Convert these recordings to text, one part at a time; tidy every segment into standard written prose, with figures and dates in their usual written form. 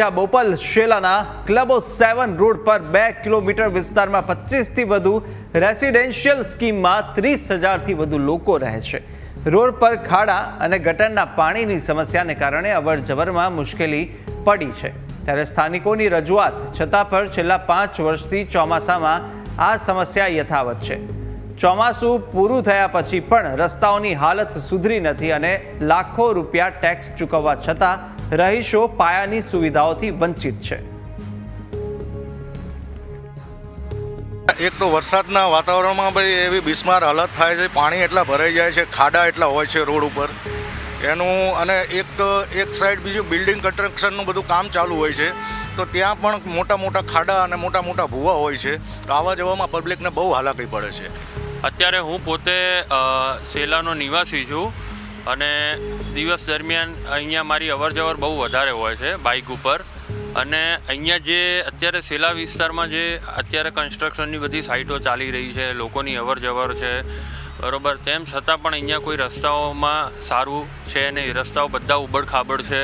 જ્યાં બોપલ શેલાના ક્લબો 7 રોડ પર 2 કિલોમીટર વિસ્તારમાં 25થી વધુ રેસિડેન્શિયલ સ્કીમમાં 30,000થી વધુ લોકો રહે છે। રોડ પર ખાડા અને ગટરના પાણીની સમસ્યાને કારણે અવરજવરમાં મુશ્કેલી પડી છે। ત્યારે સ્થાનિકોની રજૂઆત છતાં પણ છેલ્લા 5 વર્ષથી ચોમાસામાં આ સમસ્યા યથાવત છે। ચોમાસું પૂરું થયા પછી પણ રસ્તાઓની હાલત સુધરી નથી અને લાખો રૂપિયા ટેક્સ ચૂકવવા છતાં રહીશો પાયાની સુવિધાઓથી વંચિત છે। એક તો વરસાદના વાતાવરણમાં ભાઈ એવી બિસ્માર હાલત થાય છે, પાણી એટલા ભરાઈ જાય છે, ખાડા એટલા હોય છે રોડ ઉપર એનું, અને એક સાઈડ બીજું બિલ્ડિંગ કન્સ્ટ્રક્શનનું બધું કામ ચાલુ હોય છે, તો ત્યાં પણ મોટા મોટા ખાડા અને મોટા મોટા ભૂવા હોય છે, તો આવવા જવામાં પબ્લિકને બહુ હાલાકી પડે છે। અત્યારે હું પોતે શેલાનો નિવાસી છું અને દિવસ દરમિયાન અહીંયા મારી અવરજવર બહુ વધારે હોય છે બાઇક ઉપર, અને અહીંયા જે અત્યારે શેલા વિસ્તારમાં જે અત્યારે કન્સ્ટ્રક્શનની બધી સાઇટો ચાલી રહી છે, લોકોની અવરજવર છે બરાબર, તેમ છતાં પણ અહીંયા કોઈ રસ્તાઓમાં સારું છે નહીં, રસ્તાઓ બધા ઉબડખાબડ છે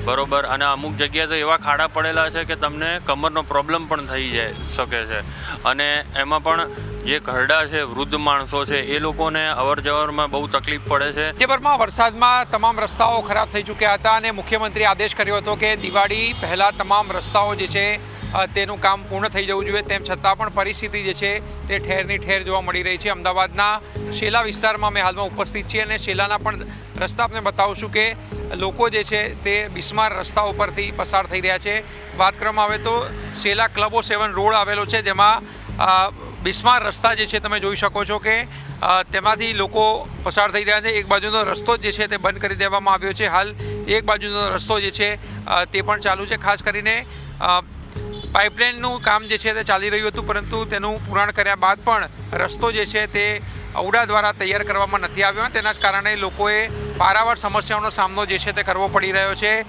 બરાબર, અને અમુક જગ્યાએ તો એવા ખાડા પડેલા છે કે તમને કમરનો પ્રોબ્લેમ પણ થઈ જાય શકે છે, અને એમાં પણ જે ઘરડા છે, વૃદ્ધ માણસો છે, એ લોકોને અવરજવરમાં બહુ તકલીફ પડે છે। રાજ્યભરમાં વરસાદમાં તમામ રસ્તાઓ ખરાબ થઈ ચૂક્યા હતા અને મુખ્યમંત્રીએ આદેશ કર્યો હતો કે દિવાળી પહેલાં તમામ રસ્તાઓ જે છે તેનું કામ પૂર્ણ થઈ જવું જોઈએ, તેમ છતાં પણ પરિસ્થિતિ જે છે તે ઠેરની ઠેર જોવા મળી રહી છે। અમદાવાદના શેલા વિસ્તારમાં અમે હાલમાં ઉપસ્થિત છીએ અને શેલાના પણ રસ્તા આપણે બતાવશું કે લોકો જે છે તે બિસ્માર રસ્તા ઉપરથી પસાર થઈ રહ્યા છે। વાત કરવામાં આવે તો શેલા ક્લબો 7 રોડ આવેલો છે, જેમાં બિસ્માર રસ્તા જે છે તમે જોઈ શકો છો કે તેમાંથી લોકો પસાર થઈ રહ્યા છે। એક બાજુનો રસ્તો જે છે તે બંધ કરી દેવામાં આવ્યો છે, હાલ એક બાજુનો રસ્તો જે છે તે પણ ચાલુ છે। ખાસ કરીને પાઇપલાઇનનું કામ જે છે તે ચાલી રહ્યું હતું, પરંતુ તેનું પૂરણ કર્યા બાદ પણ રસ્તો જે છે તે ઔડા દ્વારા તૈયાર કરવામાં નથી આવ્યો, તેના જ કારણે લોકોએ પારાવાર સમસ્યાઓનો સામનો જે છે તે કરવો પડી રહ્યો છે।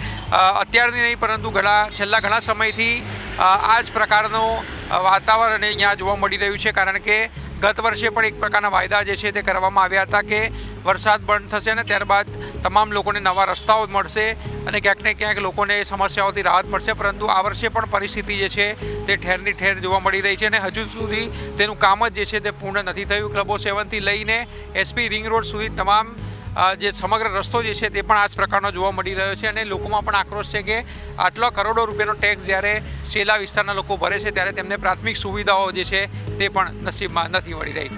અત્યારની નહીં પરંતુ છેલ્લા ઘણા સમયથી આ જ પ્રકારનું વાતાવરણ અહીંયા જોવા મળી રહ્યું છે, કારણ કે ગત વર્ષે પણ એક પ્રકારના વાયદા જે છે તે કરવામાં આવ્યા હતા કે વરસાદ બંધ થશે અને ત્યારબાદ તમામ લોકોને નવા રસ્તાઓ મળશે અને ક્યાંક ને ક્યાંક લોકોને સમસ્યાઓથી રાહત મળશે, પરંતુ આ વર્ષે પણ પરિસ્થિતિ જે છે તે ઠેરની ઠેર જોવા મળી રહી છે અને હજુ સુધી તેનું કામ જ જે છે તે પૂર્ણ નથી થયું। ક્લબો 7થી લઈને એસપી રિંગ રોડ સુધી તમામ જે સમગ્ર રસ્તો જે છે તે પણ આ જ પ્રકારનો જોવા મળી રહ્યો છે અને લોકોમાં પણ આક્રોશ છે કે આટલા કરોડો રૂપિયાનો ટેક્સ જ્યારે શેલા વિસ્તારના લોકો ભરે છે ત્યારે તેમને પ્રાથમિક સુવિધાઓ જે છે તે પણ નસીબમાં નથી મળી રહી।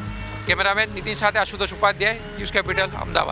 કેમેરામેન નીતિન સાથે આશુતોષ ઉપાધ્યાય, ન્યૂઝ કેપિટલ, અમદાવાદ।